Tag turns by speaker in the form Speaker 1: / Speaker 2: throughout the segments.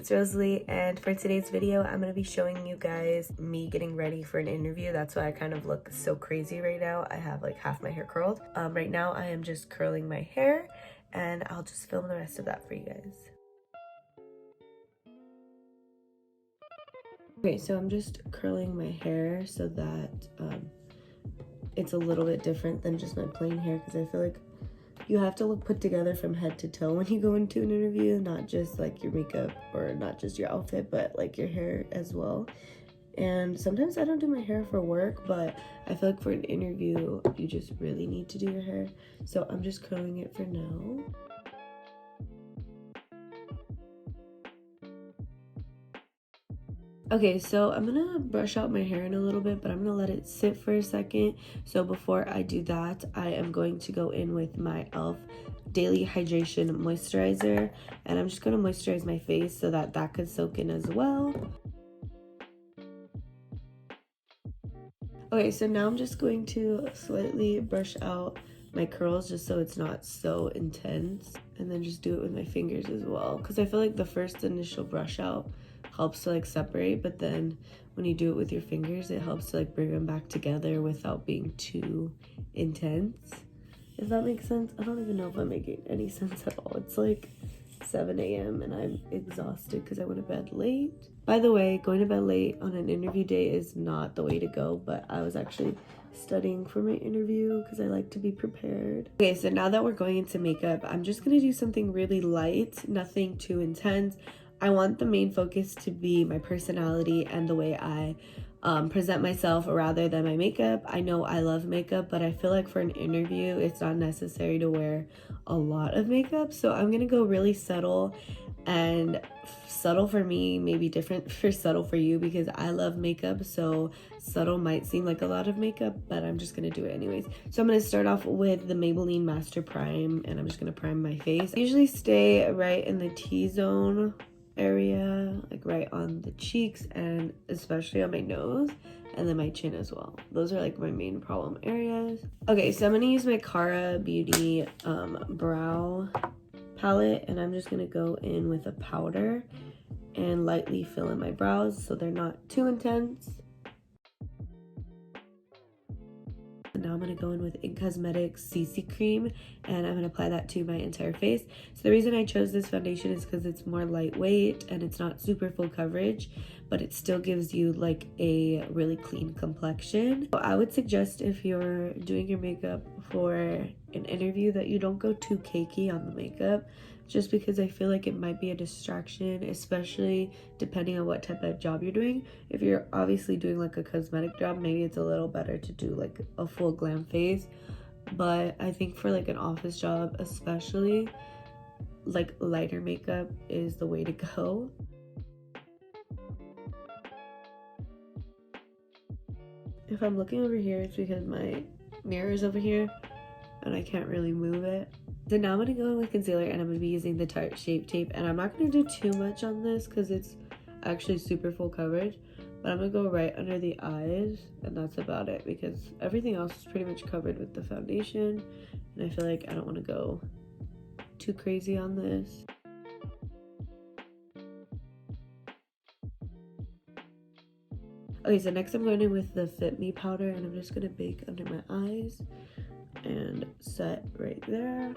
Speaker 1: it's Rosalie, and for today's video I'm going to be showing you guys me getting ready for an interview. That's why I kind of look so crazy right now. I have like half my hair curled. Right now I am just curling my hair, and I'll just film the rest of that for you guys. Okay, so I'm just curling my hair so that it's a little bit different than just my plain hair, because I feel like you have to look put together from head to toe when you go into an interview, not just like your makeup or not just your outfit, but like your hair as well. And sometimes I don't do my hair for work, but I feel like for an interview you just really need to do your hair. So I'm just curling it for now. Okay, so I'm gonna brush out my hair in a little bit, but I'm gonna let it sit for a second. So before I do that, I am going to go in with my e.l.f. Daily Hydration Moisturizer, and I'm just gonna moisturize my face so that that could soak in as well. Okay, so now I'm just going to slightly brush out my curls just so it's not so intense, and then just do it with my fingers as well, because I feel like the first initial brush out helps to like separate, but then when you do it with your fingers it helps to like bring them back together without being too intense, if that makes sense. I don't even know if I'm making any sense at all. It's like 7 a.m. and I'm exhausted because I went to bed late. By the way, going to bed late on an interview day is not the way to go, but I was actually studying for my interview because I like to be prepared. Okay, so now that we're going into makeup, I'm just gonna do something really light, nothing too intense. I want the main focus to be my personality and the way I present myself rather than my makeup. I know I love makeup, but I feel like for an interview it's not necessary to wear a lot of makeup, so I'm gonna go really subtle. And subtle for me may be different for subtle for you, because I love makeup, so subtle might seem like a lot of makeup, but I'm just gonna do it anyways. So I'm gonna start off with the Maybelline Master Prime, and I'm just gonna prime my face. I usually stay right in the T-zone area, like right on the cheeks and especially on my nose, and then my chin as well. Those are like my main problem areas. Okay, so I'm gonna use my Cara Beauty brow palette, and I'm just gonna go in with a powder and lightly fill in my brows so they're not too intense. Now I'm going to go in with IT Cosmetics CC Cream, and I'm going to apply that to my entire face. So the reason I chose this foundation is because it's more lightweight and it's not super full coverage, but it still gives you like a really clean complexion. So I would suggest, if you're doing your makeup for an interview, that you don't go too cakey on the makeup, just because I feel like it might be a distraction, especially depending on what type of job you're doing. If you're obviously doing like a cosmetic job, maybe it's a little better to do like a full glam face, but I think for like an office job especially, like lighter makeup is the way to go. If I'm looking over here, it's because my mirror is over here and I can't really move it. So now I'm going to go in with concealer, and I'm going to be using the Tarte Shape Tape, and I'm not going to do too much on this because it's actually super full coverage, but I'm going to go right under the eyes, and that's about it, because everything else is pretty much covered with the foundation, and I feel like I don't want to go too crazy on this. Okay, so next I'm going in with the Fit Me powder, and I'm just going to bake under my eyes and set right there.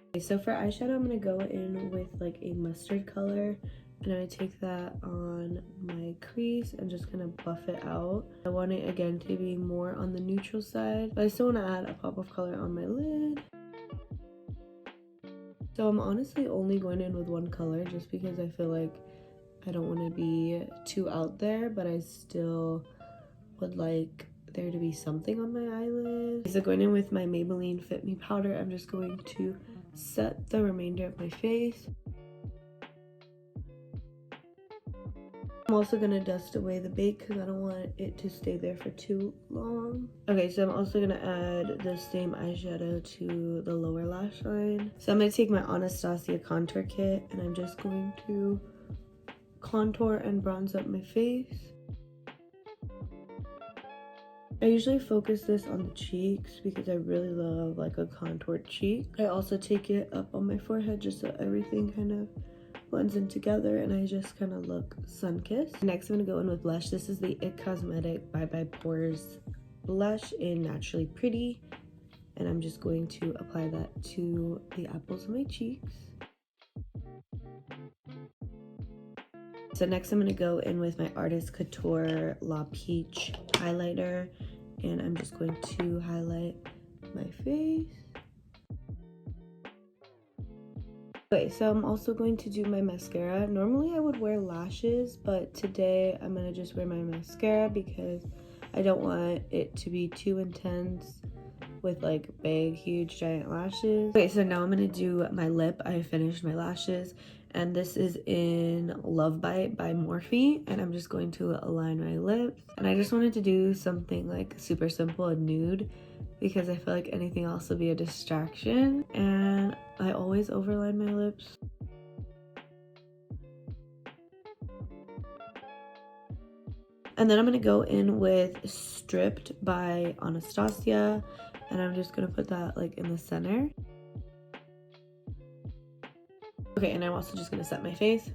Speaker 1: Okay, so for eyeshadow, I'm going to go in with like a mustard color, and I'm going to take that on my crease and just kind of buff it out. I want it again to be more on the neutral side, but I still want to add a pop of color on my lid. So I'm honestly only going in with one color just because I feel like I don't want to be too out there, but I still would like there to be something on my eyelid. So going in with my Maybelline Fit Me powder, I'm just going to set the remainder of my face. I'm also going to dust away the bake because I don't want it to stay there for too long. Okay, so I'm also going to add the same eyeshadow to the lower lash line. So I'm going to take my Anastasia contour kit, and I'm just going to contour and bronze up my face. I usually focus this on the cheeks because I really love like a contoured cheek. I also take it up on my forehead just so everything kind of blends in together and I just kind of look sun-kissed. Next, I'm gonna go in with blush. This is the It Cosmetic Bye Bye Pores blush in Naturally Pretty, and I'm just going to apply that to the apples of my cheeks. So next I'm going to go in with my Artist Couture La Peach highlighter, and I'm just going to highlight my face. Okay, so I'm also going to do my mascara. Normally I would wear lashes, but today I'm going to just wear my mascara because I don't want it to be too intense with like big, huge, giant lashes. Okay, so now I'm going to do my lip. I finished my lashes, and this is in Love Bite by Morphe, and I'm just going to align my lips. And I just wanted to do something like super simple and nude because I feel like anything else will be a distraction, and I always overline my lips. And then I'm going to go in with Stripped by Anastasia, and I'm just going to put that like in the center. Okay, and I'm also just going to set my face.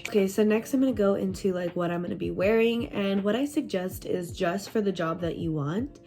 Speaker 1: Okay, so next I'm going to go into like what I'm going to be wearing, and what I suggest is just for the job that you want.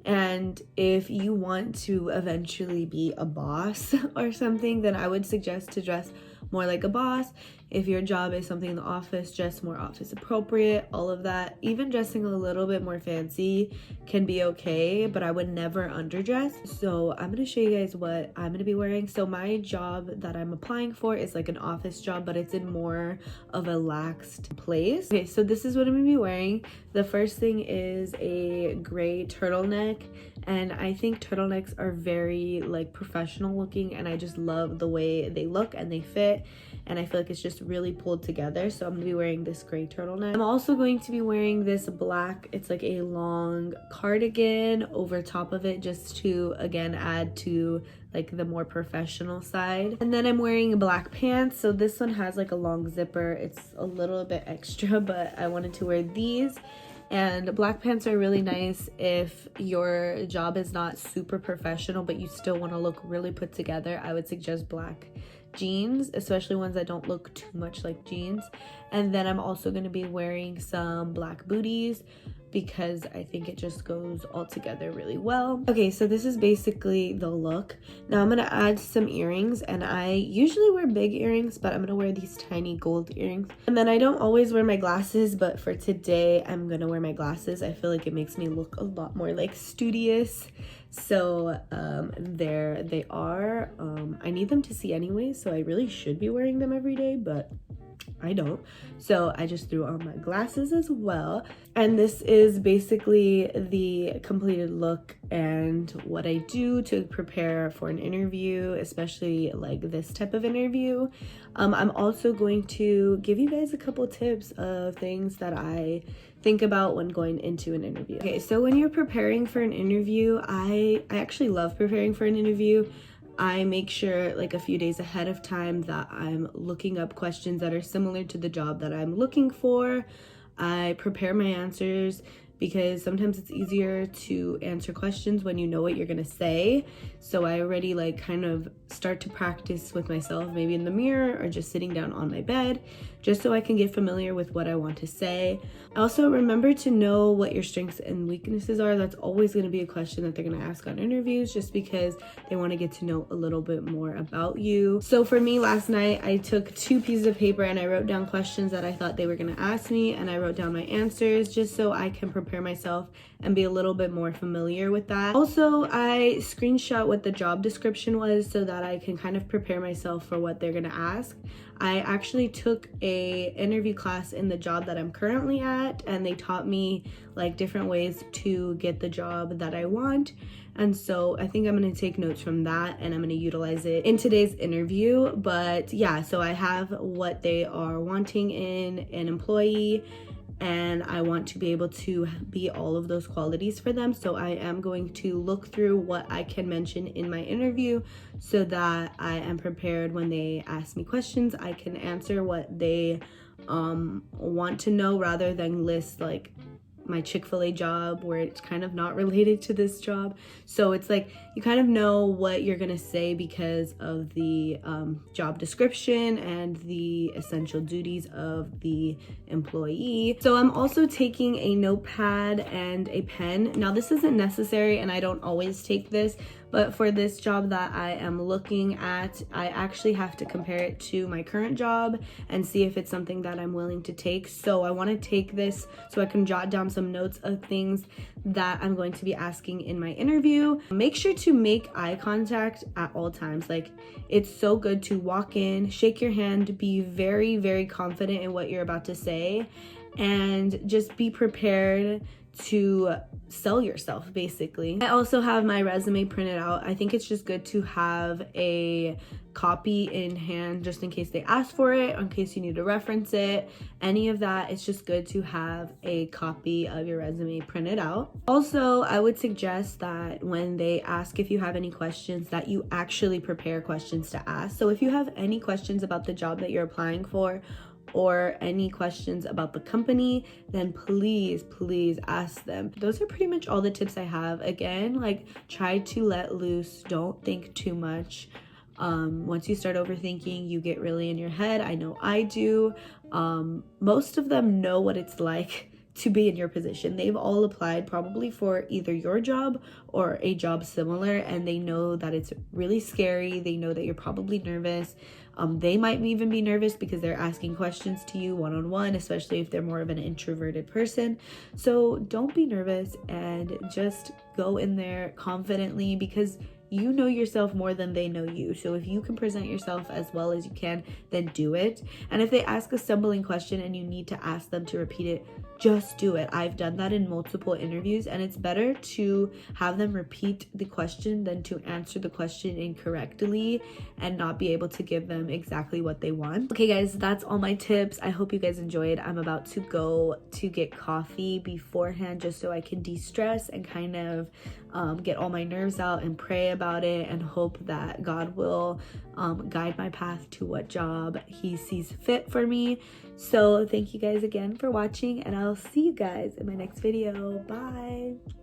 Speaker 1: And if you want to eventually be a boss or something, then I would suggest to dress more like a boss. If your job is something in the office, dress more office appropriate, all of that. Even dressing a little bit more fancy can be okay, but I would never underdress. So I'm gonna show you guys what I'm gonna be wearing. So my job that I'm applying for is like an office job, but it's in more of a laxed place. Okay, so this is what I'm gonna be wearing. The first thing is a gray turtleneck, and I think turtlenecks are very like professional looking, and I just love the way they look and they fit, and I feel like it's just really pulled together. So I'm gonna be wearing this gray turtleneck. I'm also going to be wearing this black, it's like a long cardigan over top of it, just to again add to like the more professional side. And then I'm wearing black pants. So this one has like a long zipper. It's a little bit extra, but I wanted to wear these. And black pants are really nice if your job is not super professional, but you still want to look really put together. I would suggest black jeans, especially ones that don't look too much like jeans. And then I'm also going to be wearing some black booties because I think it just goes all together really well. Okay, so this is basically the look. Now I'm gonna add some earrings, and I usually wear big earrings, but I'm gonna wear these tiny gold earrings. And then I don't always wear my glasses, but for today I'm gonna wear my glasses. I feel like it makes me look a lot more like studious. So there they are. I need them to see anyway, so I really should be wearing them every day, but I don't. So I just threw on my glasses as well. And this is basically the completed look and what I do to prepare for an interview, especially like this type of interview. I'm also going to give you guys a couple tips of things that I think about when going into an interview. Okay, so when you're preparing for an interview, I actually love preparing for an interview. I make sure like a few days ahead of time that I'm looking up questions that are similar to the job that I'm looking for. I prepare my answers because sometimes it's easier to answer questions when you know what you're gonna say. So I already like kind of start to practice with myself, maybe in the mirror or just sitting down on my bed, just so I can get familiar with what I want to say. Also, remember to know what your strengths and weaknesses are. That's always going to be a question that they're going to ask on interviews, just because they want to get to know a little bit more about you. So for me, last night I took 2 pieces of paper and I wrote down questions that I thought they were going to ask me, and I wrote down my answers just so I can prepare myself and be a little bit more familiar with that. Also, I screenshot what the job description was so that I can kind of prepare myself for what they're gonna ask. I actually took a interview class in the job that I'm currently at, and they taught me like different ways to get the job that I want. And so I think I'm gonna take notes from that and I'm gonna utilize it in today's interview. But yeah, so I have what they are wanting in an employee, and I want to be able to be all of those qualities for them. So I am going to look through what I can mention in my interview so that I am prepared when they ask me questions. I can answer what they want to know rather than list like my Chick-fil-A job where it's kind of not related to this job. So it's like you kind of know what you're gonna say because of the job description and the essential duties of the employee. So I'm also taking a notepad and a pen. Now this isn't necessary and I don't always take this, but for this job that I am looking at, I actually have to compare it to my current job and see if it's something that I'm willing to take. So I want to take this so I can jot down some notes of things that I'm going to be asking in my interview. Make sure to make eye contact at all times. Like, it's so good to walk in, shake your hand, be very, very confident in what you're about to say, and just be prepared to sell yourself, basically. I also have my resume printed out. I think it's just good to have a copy in hand just in case they ask for it, in case you need to reference it, any of that. It's just good to have a copy of your resume printed out. Also, I would suggest that when they ask if you have any questions, that you actually prepare questions to ask. So if you have any questions about the job that you're applying for, or any questions about the company, then please ask them. Those are pretty much all the tips I have. Again, like, try to let loose, don't think too much. Once you start overthinking, you get really in your head. I know I do. Most of them know what it's like to be in your position. They've all applied probably for either your job or a job similar, and they know that it's really scary. They know that you're probably nervous. They might even be nervous because they're asking questions to you one-on-one, especially if they're more of an introverted person. So don't be nervous and just go in there confidently, because you know yourself more than they know you. So if you can present yourself as well as you can, then do it. And if they ask a stumbling question and you need to ask them to repeat it, just do it. I've done that in multiple interviews, and it's better to have them repeat the question than to answer the question incorrectly and not be able to give them exactly what they want. Okay guys, that's all my tips. I hope you guys enjoyed. I'm about to go to get coffee beforehand just so I can de-stress and kind of get all my nerves out and pray about it and hope that God will guide my path to what job he sees fit for me. So thank you guys again for watching, and I'll see you guys in my next video. Bye.